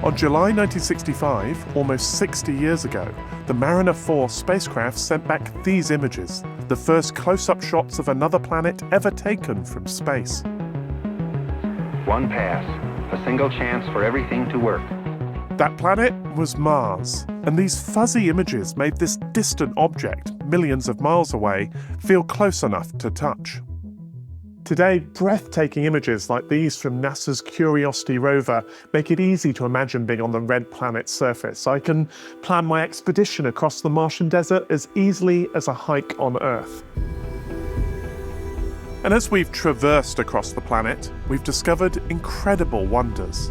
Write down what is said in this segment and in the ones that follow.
On July 1965, almost 60 years ago, the Mariner 4 spacecraft sent back these images, the first close-up shots of another planet ever taken from space. One pass, a single chance for everything to work. That planet was Mars, and these fuzzy images made this distant object, millions of miles away, feel close enough to touch. Today, breathtaking images like these from NASA's Curiosity rover make it easy to imagine being on the red planet's surface. I can plan my expedition across the Martian desert as easily as a hike on Earth. And as we've traversed across the planet, we've discovered incredible wonders.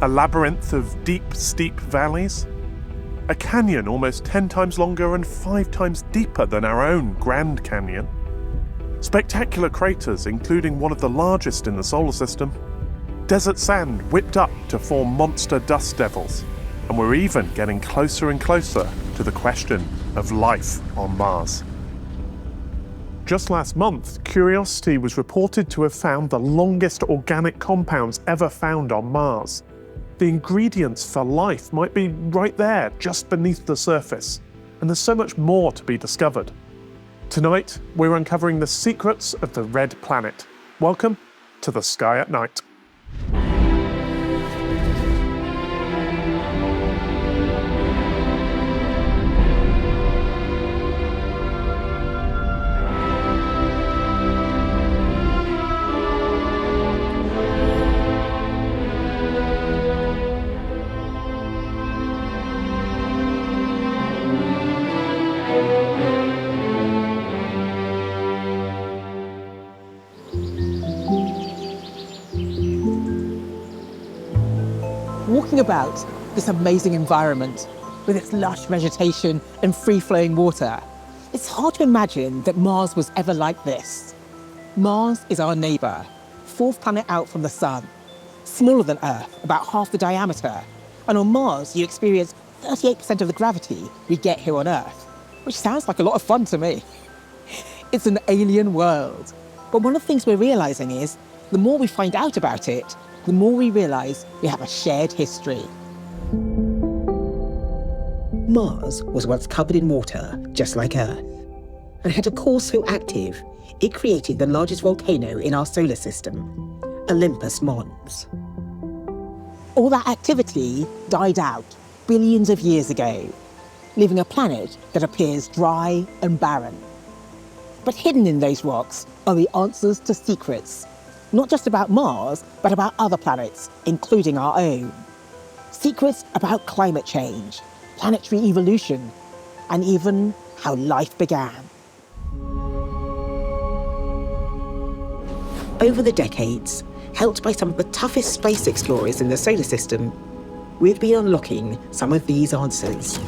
A labyrinth of deep, steep valleys, a canyon almost 10 times longer and 5 times deeper than our own Grand Canyon, spectacular craters, including one of the largest in the solar system, desert sand whipped up to form monster dust devils, and we're even getting closer and closer to the question of life on Mars. Just last month, Curiosity was reported to have found the longest organic compounds ever found on Mars. The ingredients for life might be right there, just beneath the surface, and there's so much more to be discovered. Tonight, we're uncovering the secrets of the red planet. Welcome to The Sky at Night. Walking about this amazing environment with its lush vegetation and free-flowing water, it's hard to imagine that Mars was ever like this. Mars is our neighbour, 4th planet out from the Sun, smaller than Earth, about half the diameter. And on Mars, you experience 38% of the gravity we get here on Earth, which sounds like a lot of fun to me. It's an alien world. But one of the things we're realising is, the more we find out about it, the more we realise we have a shared history. Mars was once covered in water, just like Earth, and had a core so active, it created the largest volcano in our solar system, Olympus Mons. All that activity died out billions of years ago, leaving a planet that appears dry and barren. But hidden in those rocks are the answers to secrets, not just about Mars, but about other planets, including our own. Secrets about climate change, planetary evolution, and even how life began. Over the decades, helped by some of the toughest space explorers in the solar system, we've been unlocking some of these answers.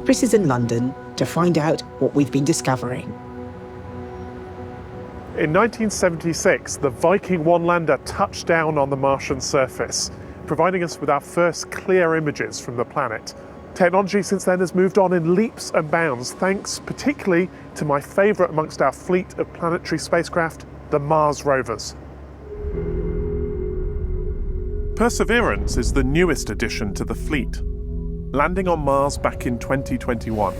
Chris is in London to find out what we've been discovering. In 1976, the Viking 1 lander touched down on the Martian surface, providing us with our first clear images from the planet. Technology since then has moved on in leaps and bounds, thanks particularly to my favourite amongst our fleet of planetary spacecraft, the Mars rovers. Perseverance is the newest addition to the fleet. Landing on Mars back in 2021.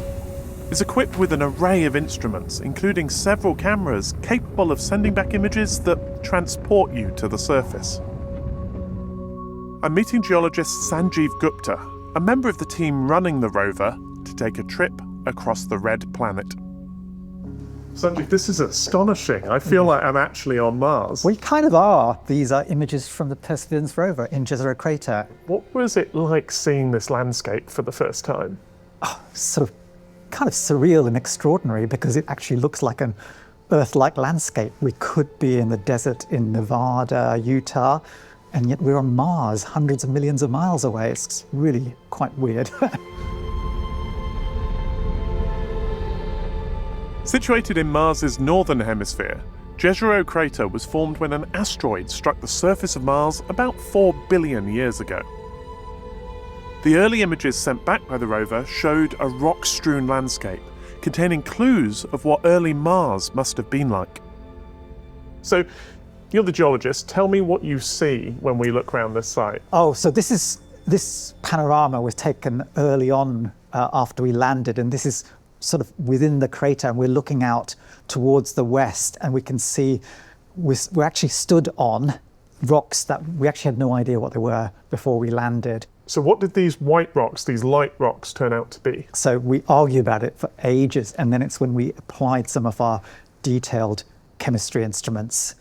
Is equipped with an array of instruments, including several cameras capable of sending back images that transport you to the surface. I'm meeting geologist Sanjeev Gupta, a member of the team running the rover, to take a trip across the red planet. Sanjeev, this is astonishing. I feel like I'm actually on Mars. We kind of are. These are images from the Perseverance rover in Jezero Crater. What was it like seeing this landscape for the first time? Sort of kind of surreal and extraordinary because it actually looks like an Earth-like landscape. We could be in the desert in Nevada, Utah, and yet we're on Mars, hundreds of millions of miles away. It's really quite weird. Situated in Mars's northern hemisphere, Jezero Crater was formed when an asteroid struck the surface of Mars about 4 billion years ago. The early images sent back by the rover showed a rock-strewn landscape containing clues of what early Mars must have been like. So, You're the geologist. Tell me what you see when we look around this site. Oh, so this panorama was taken early on after we landed, and this is sort of within the crater, and we're looking out towards the west, and we can see we're actually stood on rocks that we actually had no idea what they were before we landed. So what did these white rocks, these light rocks, turn out to be? So we argued about it for ages, and then it's when we applied some of our detailed chemistry instruments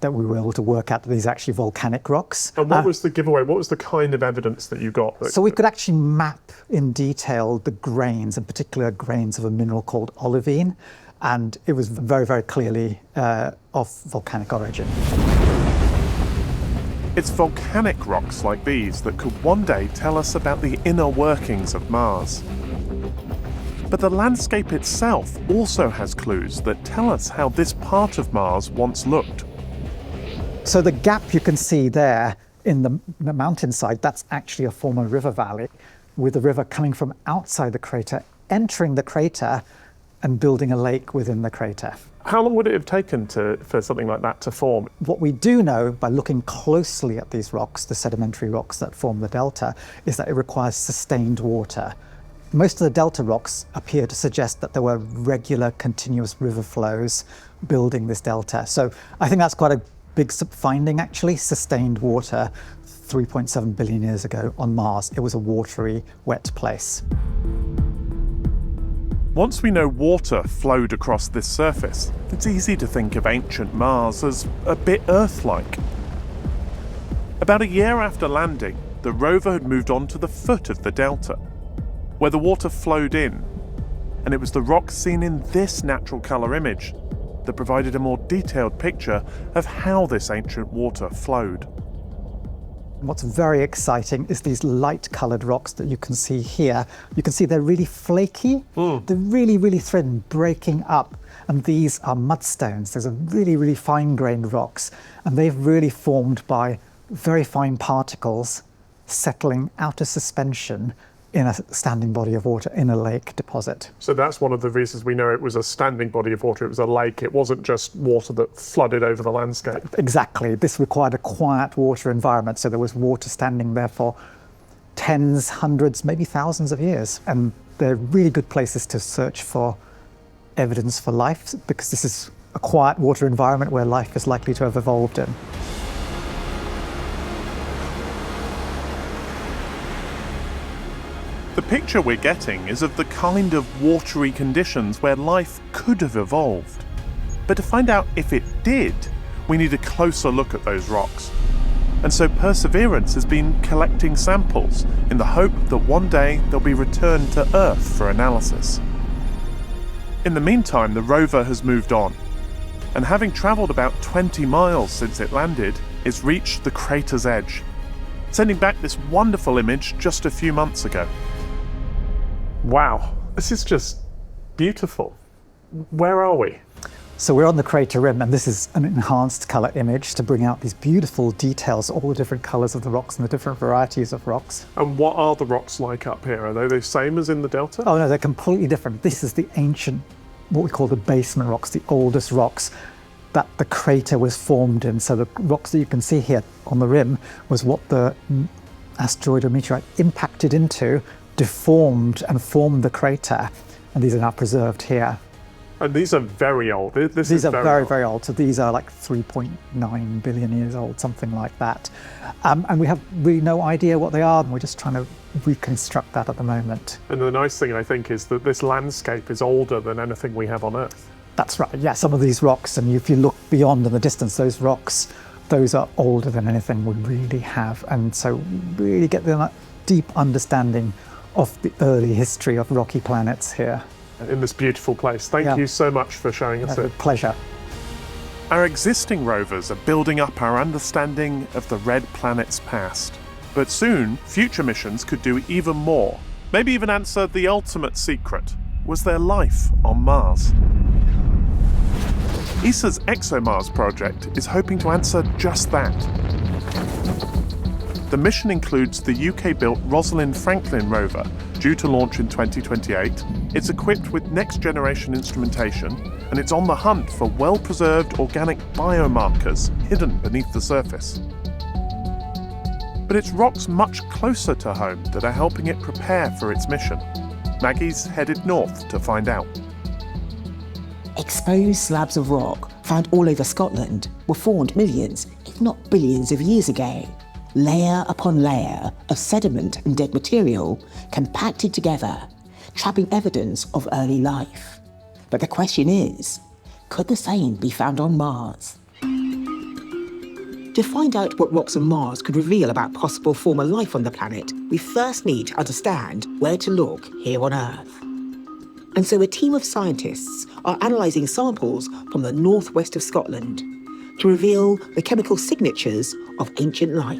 that we were able to work out that these are actually volcanic rocks. And what was the giveaway? What was the kind of evidence that you got? So we could actually map in detail the grains, in particular grains of a mineral called olivine, and it was very, very clearly of volcanic origin. It's volcanic rocks like these that could one day tell us about the inner workings of Mars. But the landscape itself also has clues that tell us how this part of Mars once looked. So the gap you can see there in the mountainside, that's actually a former river valley, with the river coming from outside the crater, entering the crater and building a lake within the crater. How long would it have taken for something like that to form? What we do know by looking closely at these rocks, the sedimentary rocks that form the delta, is that it requires sustained water. Most of the delta rocks appear to suggest that there were regular continuous river flows building this delta. So I think that's quite a big finding, actually. Sustained water 3.7 billion years ago on Mars. It was a watery, wet place. Once we know water flowed across this surface, it's easy to think of ancient Mars as a bit Earth-like. About a year after landing, the rover had moved on to the foot of the delta, where the water flowed in, and it was the rocks seen in this natural colour image that provided a more detailed picture of how this ancient water flowed. What's very exciting is these light-coloured rocks that you can see here. You can see they're really flaky. They're really, really thin, breaking up. And these are mudstones. These are really, really fine-grained rocks. And they've really formed by very fine particles settling out of suspension in a standing body of water in a lake deposit. So that's one of the reasons we know it was a standing body of water. It was a lake. It wasn't just water that flooded over the landscape. Exactly. This required a quiet water environment, so there was water standing there for tens, hundreds, maybe thousands of years. And they're really good places to search for evidence for life, because this is a quiet water environment where life is likely to have evolved in. The picture we're getting is of the kind of watery conditions where life could have evolved. But to find out if it did, we need a closer look at those rocks. And so Perseverance has been collecting samples in the hope that one day they'll be returned to Earth for analysis. In the meantime, the rover has moved on, and having travelled about 20 miles since it landed, it's reached the crater's edge, sending back this wonderful image just a few months ago. Wow, this is just beautiful. Where are we? So we're on the crater rim, and this is an enhanced colour image to bring out these beautiful details, all the different colours of the rocks and the different varieties of rocks. And what are the rocks like up here? Are they the same as in the delta? Oh no, they're completely different. This is the ancient, what we call the basement rocks, the oldest rocks that the crater was formed in. So the rocks that you can see here on the rim was what the asteroid or meteorite impacted into, deformed and formed the crater, and these are now preserved here. And these are very old. These are very, very old. So these are like 3.9 billion years old, something like that. And we have really no idea what they are, and we're just trying to reconstruct that at the moment. And the nice thing, I think, is that this landscape is older than anything we have on Earth. That's right, yeah. Some of these rocks, and if you look beyond in the distance, those rocks, those are older than anything we really have. And so really get the deep understanding of the early history of rocky planets here. In this beautiful place. Thank you so much for showing us it. Pleasure. Our existing rovers are building up our understanding of the red planet's past. But soon, future missions could do even more. Maybe even answer the ultimate secret. Was there life on Mars? ESA's ExoMars project is hoping to answer just that. The mission includes the UK-built Rosalind Franklin rover, due to launch in 2028. It's equipped with next-generation instrumentation and it's on the hunt for well-preserved organic biomarkers hidden beneath the surface. But it's rocks much closer to home that are helping it prepare for its mission. Maggie's headed north to find out. Exposed slabs of rock found all over Scotland were formed millions, if not billions of years ago. Layer upon layer of sediment and dead material compacted together, trapping evidence of early life. But the question is, could the same be found on Mars? To find out what rocks on Mars could reveal about possible former life on the planet, we first need to understand where to look here on Earth. And so a team of scientists are analysing samples from the northwest of Scotland to reveal the chemical signatures of ancient life.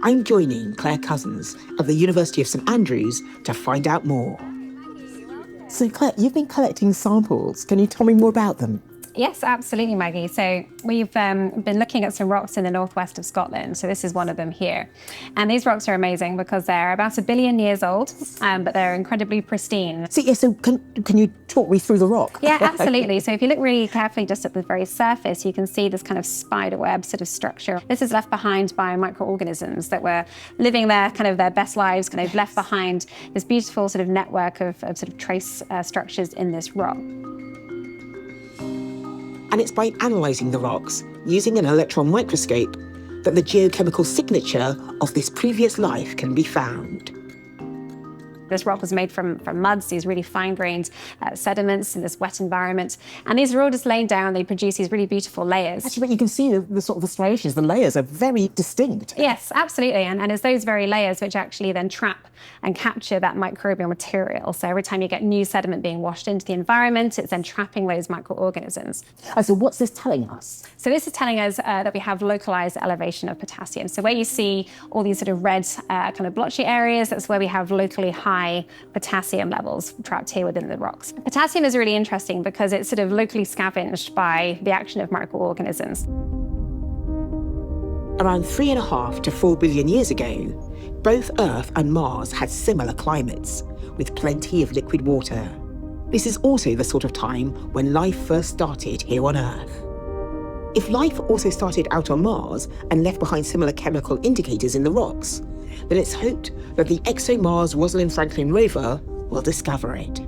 I'm joining Claire Cousins of the University of St Andrews to find out more. So Claire, you've been collecting samples. Can you tell me more about them? Yes, absolutely, Maggie. So we've been looking at some rocks in the northwest of Scotland. So this is one of them here. And these rocks are amazing because they're about 1 billion years old, but they're incredibly pristine. So can you talk me through the rock? Yeah, absolutely. So if you look really carefully just at the very surface, you can see this kind of spider web sort of structure. This is left behind by microorganisms that were living their best lives, kind of left behind this beautiful sort of network of sort of trace structures in this rock. And it's by analysing the rocks using an electron microscope that the geochemical signature of this previous life can be found. This rock was made from muds, these really fine-grained sediments in this wet environment. And these are all just laying down, they produce these really beautiful layers. Actually, but you can see the sort of the striations, the layers are very distinct. Yes, absolutely. And it's those very layers which actually then trap and capture that microbial material. So every time you get new sediment being washed into the environment, it's then trapping those microorganisms. So what's this telling us? So this is telling us that we have localized elevation of potassium. So where you see all these sort of red kind of blotchy areas, that's where we have locally high potassium levels trapped here within the rocks. Potassium is really interesting because it's sort of locally scavenged by the action of microorganisms. Around 3.5 to 4 billion years ago, both Earth and Mars had similar climates, with plenty of liquid water. This is also the sort of time when life first started here on Earth. If life also started out on Mars and left behind similar chemical indicators in the rocks, then it's hoped that the ExoMars Rosalind Franklin rover will discover it.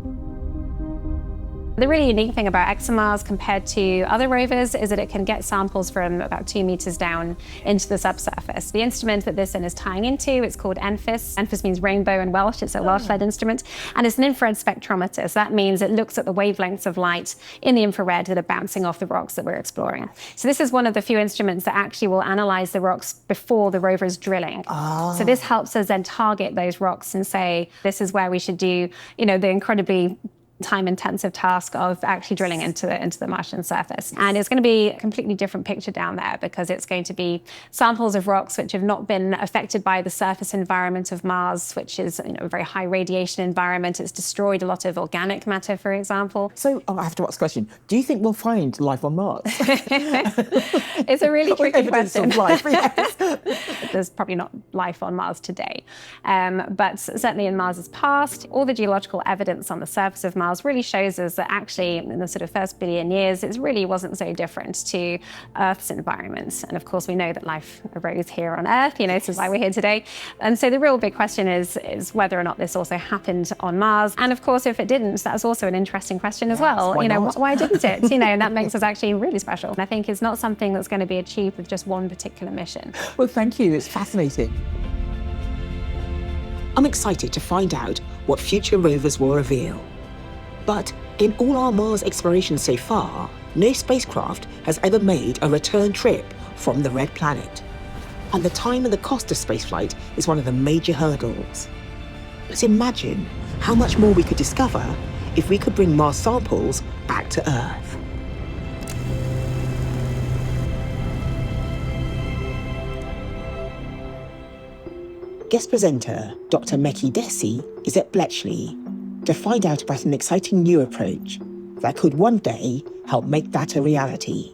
The really unique thing about ExoMars compared to other rovers is that it can get samples from about 2 meters down into the subsurface. The instrument that this is tying into, it's called ENFIS. ENFIS means rainbow in Welsh, it's a Welsh-led instrument, and it's an infrared spectrometer. So that means it looks at the wavelengths of light in the infrared that are bouncing off the rocks that we're exploring. So this is one of the few instruments that actually will analyze the rocks before the rover is drilling. So this helps us then target those rocks and say, this is where we should do, the incredibly time-intensive task of actually drilling into the Martian surface. And it's going to be a completely different picture down there because it's going to be samples of rocks which have not been affected by the surface environment of Mars, which is a very high radiation environment. It's destroyed a lot of organic matter, for example. So I have to ask a question. Do you think we'll find life on Mars? It's a really tricky question. Of life, yes. There's probably not life on Mars today. But certainly in Mars's past, all the geological evidence on the surface of Mars really shows us that actually in the sort of first billion years, it really wasn't so different to Earth's environment. And of course, we know that life arose here on Earth, this is why we're here today. And so the real big question is whether or not this also happened on Mars. And of course, if it didn't, that's also an interesting question as well. Why didn't it? And that makes us actually really special. And I think it's not something that's going to be achieved with just one particular mission. Well, thank you. It's fascinating. I'm excited to find out what future rovers will reveal. But in all our Mars explorations so far, no spacecraft has ever made a return trip from the Red Planet. And the time and the cost of spaceflight is one of the major hurdles. But imagine how much more we could discover if we could bring Mars samples back to Earth. Guest presenter Dr. Meki Desi is at Bletchley to find out about an exciting new approach that could one day help make that a reality.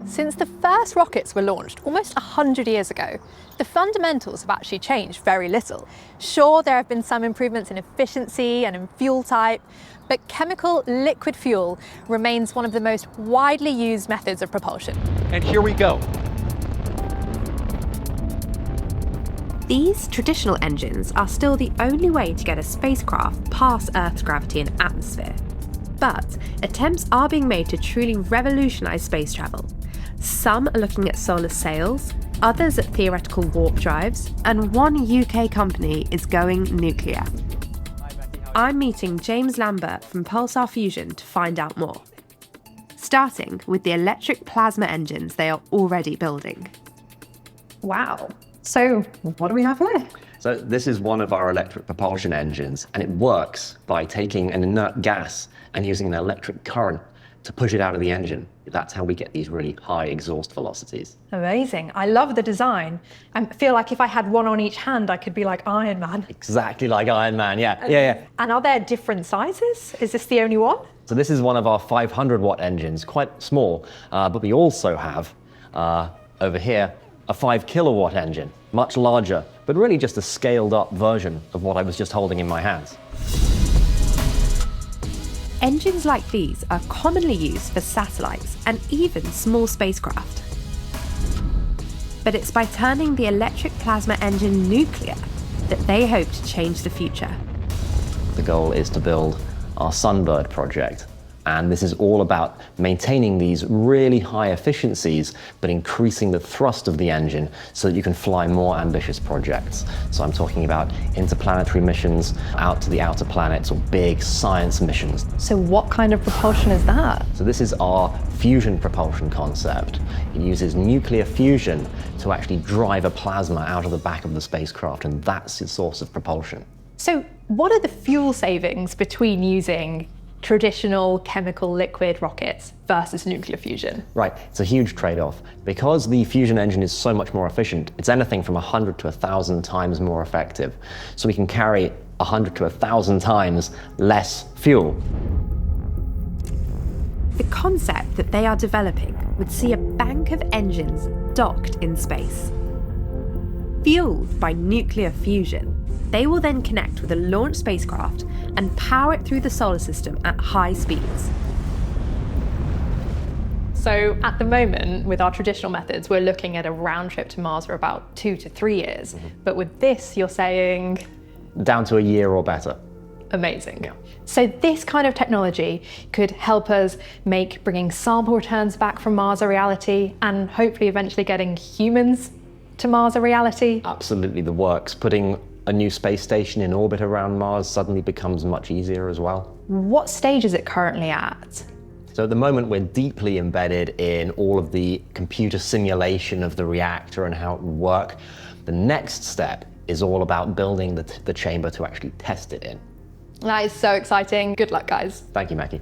Since the first rockets were launched almost 100 years ago, the fundamentals have actually changed very little. Sure, there have been some improvements in efficiency and in fuel type, but chemical liquid fuel remains one of the most widely used methods of propulsion. And here we go. These traditional engines are still the only way to get a spacecraft past Earth's gravity and atmosphere. But attempts are being made to truly revolutionise space travel. Some are looking at solar sails, others at theoretical warp drives, and one UK company is going nuclear. I'm meeting James Lambert from Pulsar Fusion to find out more. Starting with the electric plasma engines they are already building. Wow. So what do we have here? So this is one of our electric propulsion engines, and it works by taking an inert gas and using an electric current to push it out of the engine. That's how we get these really high exhaust velocities. Amazing. I love the design. I feel like if I had one on each hand, I could be like Iron Man. Exactly like Iron Man, yeah. And are there different sizes? Is this the only one? So this is one of our 500 watt engines, quite small, but we also have, over here, a 5 kilowatt engine, much larger, but really just a scaled up version of what I was just holding in my hands. Engines like these are commonly used for satellites and even small spacecraft. But it's by turning the electric plasma engine nuclear that they hope to change the future. The goal is to build our Sunbird project. And this is all about maintaining these really high efficiencies, but increasing the thrust of the engine so that you can fly more ambitious projects. So I'm talking about interplanetary missions out to the outer planets or big science missions. So what kind of propulsion is that? So this is our fusion propulsion concept. It uses nuclear fusion to actually drive a plasma out of the back of the spacecraft, and that's the source of propulsion. So what are the fuel savings between using traditional chemical liquid rockets versus nuclear fusion? Right, it's a huge trade-off. Because the fusion engine is so much more efficient, it's anything from 100 to 1,000 times more effective. So we can carry 100 to 1,000 times less fuel. The concept that they are developing would see a bank of engines docked in space. Fueled by nuclear fusion, they will then connect with a launch spacecraft and power it through the solar system at high speeds. So at the moment, with our traditional methods, we're looking at a round trip to Mars for about 2 to 3 years. But with this, you're saying? Down to a year or better. Amazing. Yeah. So this kind of technology could help us make bringing sample returns back from Mars a reality, and hopefully eventually getting humans to Mars a reality. Absolutely, the works. Putting a new space station in orbit around Mars suddenly becomes much easier as well. What stage is it currently at? So at the moment, we're deeply embedded in all of the computer simulation of the reactor and how it would work. The next step is all about building the chamber to actually test it in. That is so exciting. Good luck, guys. Thank you, Mackie.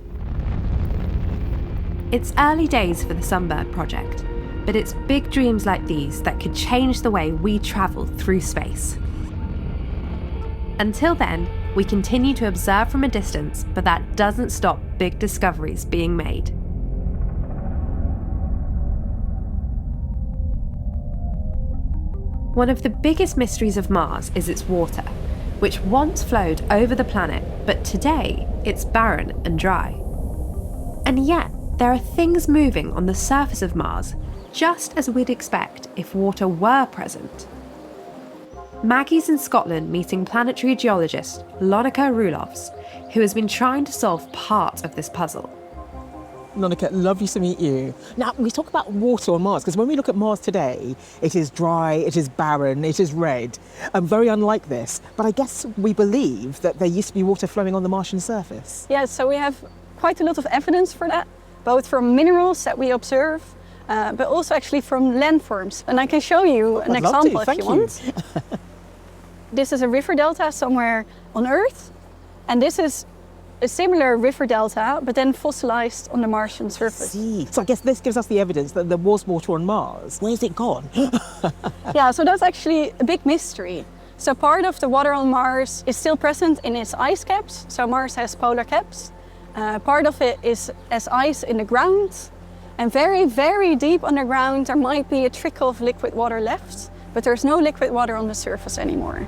It's early days for the Sunbird project, but it's big dreams like these that could change the way we travel through space. Until then, we continue to observe from a distance, but that doesn't stop big discoveries being made. One of the biggest mysteries of Mars is its water, which once flowed over the planet, but today it's barren and dry. And yet, there are things moving on the surface of Mars, just as we'd expect if water were present. Maggie's in Scotland meeting planetary geologist Lonika Roelofs, who has been trying to solve part of this puzzle. Lonika, lovely to meet you. Now, we talk about water on Mars, because when we look at Mars today, it is dry, it is barren, it is red, very unlike this. But I guess we believe that there used to be water flowing on the Martian surface. Yeah, so we have quite a lot of evidence for that, both from minerals that we observe, but also actually from landforms. And I can show you an example if you want. This is a river delta somewhere on Earth, and this is a similar river delta, but then fossilized on the Martian surface. So I guess this gives us the evidence that there was water on Mars. Where's it gone? Yeah, so that's actually a big mystery. So part of the water on Mars is still present in its ice caps. So Mars has polar caps. Part of it is as ice in the ground. And very, very deep underground, there might be a trickle of liquid water left, but there's no liquid water on the surface anymore.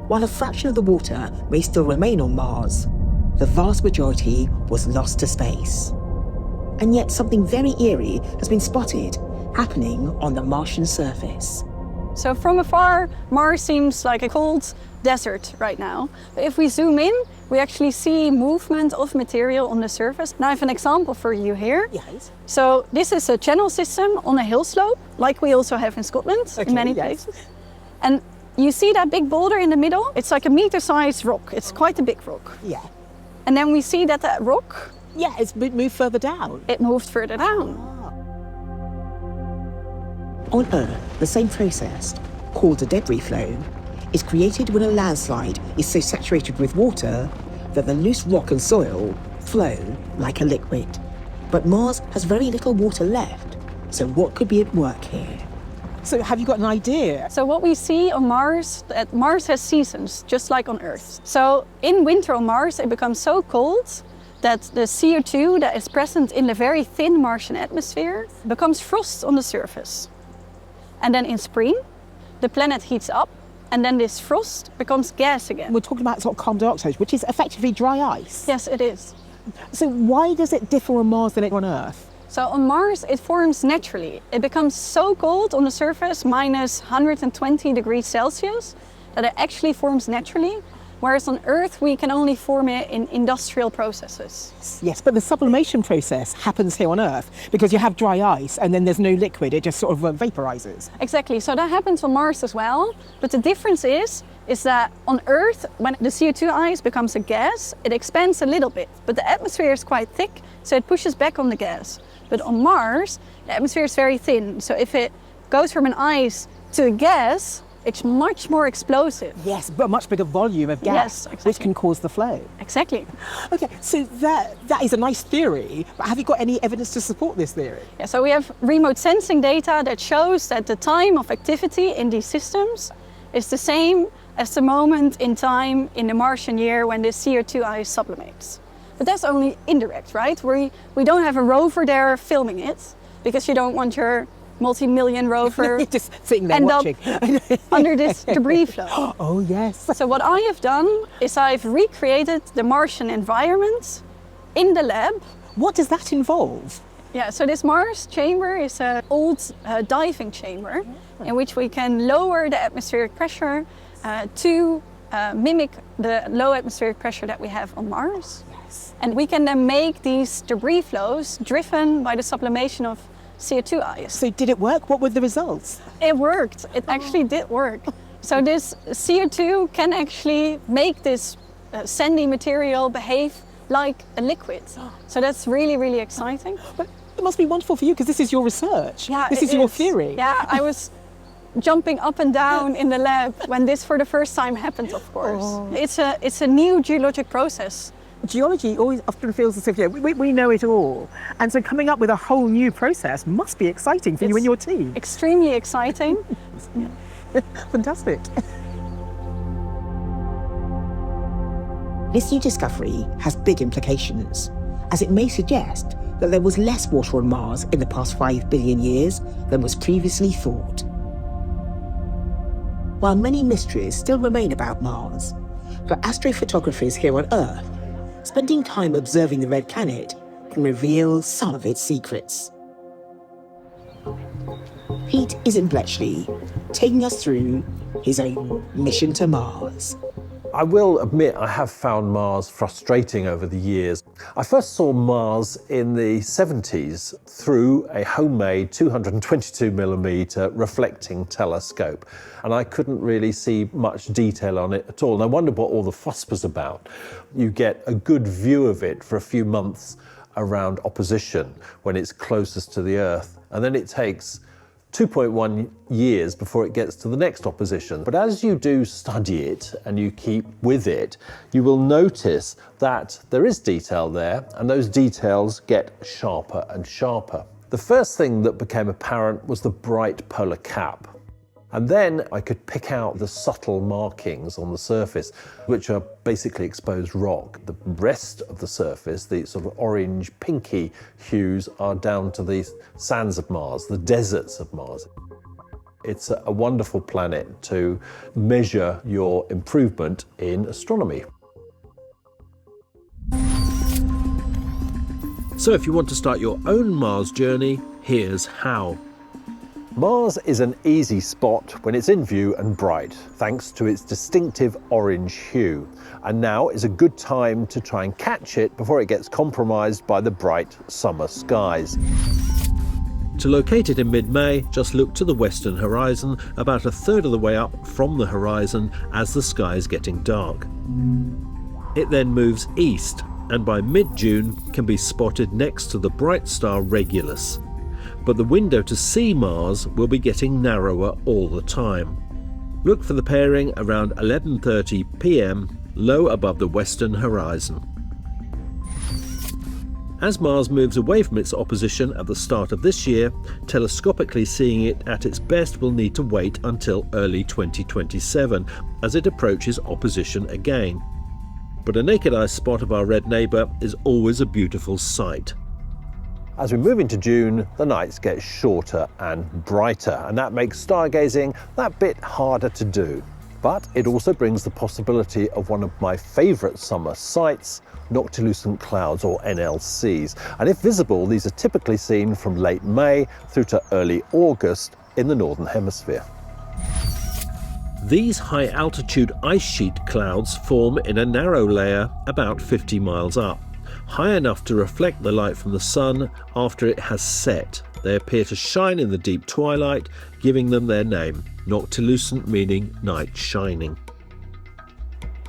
While a fraction of the water may still remain on Mars, the vast majority was lost to space. And yet something very eerie has been spotted happening on the Martian surface. So from afar, Mars seems like a cold desert right now. But if we zoom in, we actually see movement of material on the surface. Now I have an example for you here. Yes. So this is a channel system on a hill slope, like we also have in Scotland in many places. And you see that big boulder in the middle? It's like a meter-sized rock. It's quite a big rock. Yeah. And then we see that that rock... Yeah, it's moved further down. It moved further down. On Earth, the same process, called a debris flow, is created when a landslide is so saturated with water that the loose rock and soil flow like a liquid. But Mars has very little water left, so what could be at work here? So have you got an idea? So what we see on Mars, that Mars has seasons, just like on Earth. So in winter on Mars, it becomes so cold that the CO2 that is present in the very thin Martian atmosphere becomes frost on the surface. And then in spring, the planet heats up, and then this frost becomes gas again. We're talking about sort of carbon dioxide, which is effectively dry ice. Yes, it is. So why does it differ on Mars than on Earth? So on Mars, it forms naturally. It becomes so cold on the surface, minus 120 degrees Celsius, that it actually forms naturally. Whereas on Earth, we can only form it in industrial processes. Yes, but the sublimation process happens here on Earth because you have dry ice and then there's no liquid, it just sort of vaporizes. Exactly, so that happens on Mars as well. But the difference is that on Earth, when the CO2 ice becomes a gas, it expands a little bit, but the atmosphere is quite thick, so it pushes back on the gas. But on Mars, the atmosphere is very thin, so if it goes from an ice to a gas, it's much more explosive. Yes, but a much bigger volume of gas, yes, exactly. Which can cause the flow. Exactly. Okay, so that is a nice theory, but have you got any evidence to support this theory? Yeah, so we have remote sensing data that shows that the time of activity in these systems is the same as the moment in time in the Martian year when the CO2 ice sublimates. But that's only indirect, right? We don't have a rover there filming it, because you don't want your multi-million rover just sitting there end watching. up under this debris flow. Oh yes. So what I have done is I've recreated the Martian environment in the lab. What does that involve? Yeah, so this Mars chamber is an old diving chamber in which we can lower the atmospheric pressure to mimic the low atmospheric pressure that we have on Mars. Yes. And we can then make these debris flows driven by the sublimation of CO2 ice. So did it work? What were the results? It worked. It actually did work. So this CO2 can actually make this sandy material behave like a liquid. So that's really, really exciting. But it must be wonderful for you because this is your research. Yeah, this is your theory. Yeah, I was jumping up and down in the lab when this for the first time happened, of course. Oh. It's a new geologic process. Geology always often feels as if we know it all. And so coming up with a whole new process must be exciting for you and your team. Extremely exciting. Fantastic. This new discovery has big implications, as it may suggest that there was less water on Mars in the past 5 billion years than was previously thought. While many mysteries still remain about Mars, for astrophotographers here on Earth, spending time observing the red planet can reveal some of its secrets. Pete is in Bletchley, taking us through his own mission to Mars. I will admit I have found Mars frustrating over the years. I first saw Mars in the 70s through a homemade 222mm reflecting telescope, and I couldn't really see much detail on it at all. And I wondered what all the fuss was about. You get a good view of it for a few months around opposition when it's closest to the Earth, and then it takes 2.1 years before it gets to the next opposition. But as you do study it and you keep with it, you will notice that there is detail there, and those details get sharper and sharper. The first thing that became apparent was the bright polar cap. And then I could pick out the subtle markings on the surface, which are basically exposed rock. The rest of the surface, the sort of orange, pinky hues, are down to the sands of Mars, the deserts of Mars. It's a wonderful planet to measure your improvement in astronomy. So if you want to start your own Mars journey, here's how. Mars is an easy spot when it's in view and bright, thanks to its distinctive orange hue. And now is a good time to try and catch it before it gets compromised by the bright summer skies. To locate it in mid-May, just look to the western horizon, about a third of the way up from the horizon as the sky is getting dark. It then moves east, and by mid-June can be spotted next to the bright star Regulus. But the window to see Mars will be getting narrower all the time. Look for the pairing around 11:30 p.m, low above the western horizon. As Mars moves away from its opposition at the start of this year, telescopically seeing it at its best will need to wait until early 2027 as it approaches opposition again. But a naked eye spot of our red neighbour is always a beautiful sight. As we move into June, the nights get shorter and brighter, and that makes stargazing that bit harder to do. But it also brings the possibility of one of my favourite summer sights, noctilucent clouds, or NLCs. And if visible, these are typically seen from late May through to early August in the Northern Hemisphere. These high-altitude ice sheet clouds form in a narrow layer about 50 miles up, high enough to reflect the light from the sun after it has set. They appear to shine in the deep twilight, giving them their name, noctilucent meaning night shining.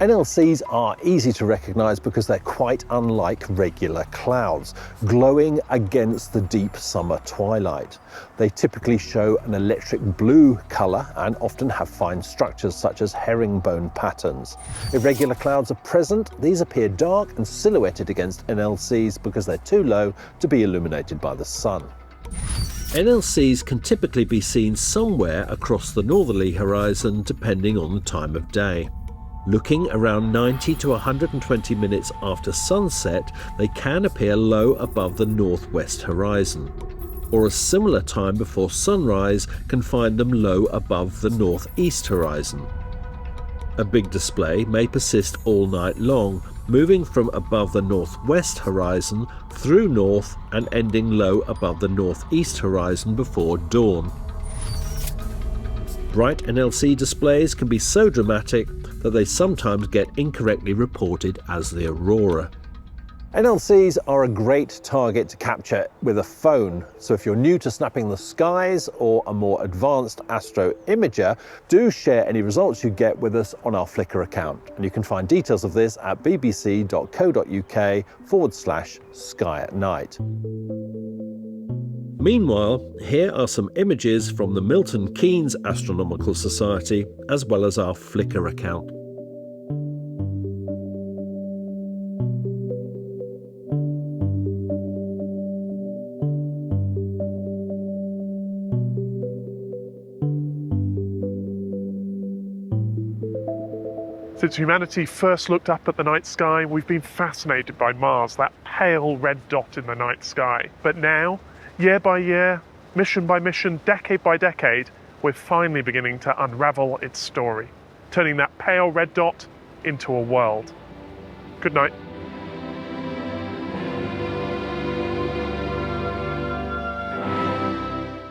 NLCs are easy to recognise because they're quite unlike regular clouds, glowing against the deep summer twilight. They typically show an electric blue colour and often have fine structures such as herringbone patterns. If regular clouds are present, these appear dark and silhouetted against NLCs because they're too low to be illuminated by the sun. NLCs can typically be seen somewhere across the northerly horizon depending on the time of day. Looking around 90 to 120 minutes after sunset, they can appear low above the northwest horizon. Or a similar time before sunrise can find them low above the northeast horizon. A big display may persist all night long, moving from above the northwest horizon through north and ending low above the northeast horizon before dawn. Bright NLC displays can be so dramatic that they sometimes get incorrectly reported as the aurora. NLCs are a great target to capture with a phone, so if you're new to snapping the skies or a more advanced astro imager, do share any results you get with us on our Flickr account. And you can find details of this at bbc.co.uk/sky at night. Meanwhile, here are some images from the Milton Keynes Astronomical Society, as well as our Flickr account. Since humanity first looked up at the night sky, we've been fascinated by Mars, that pale red dot in the night sky. But now, year by year, mission by mission, decade by decade, we're finally beginning to unravel its story, turning that pale red dot into a world. Good night.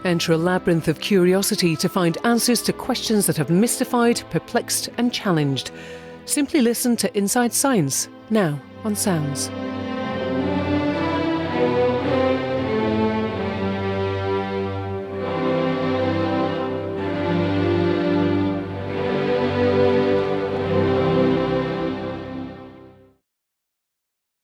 Enter a labyrinth of curiosity to find answers to questions that have mystified, perplexed, and challenged. Simply listen to Inside Science, now on Sounds.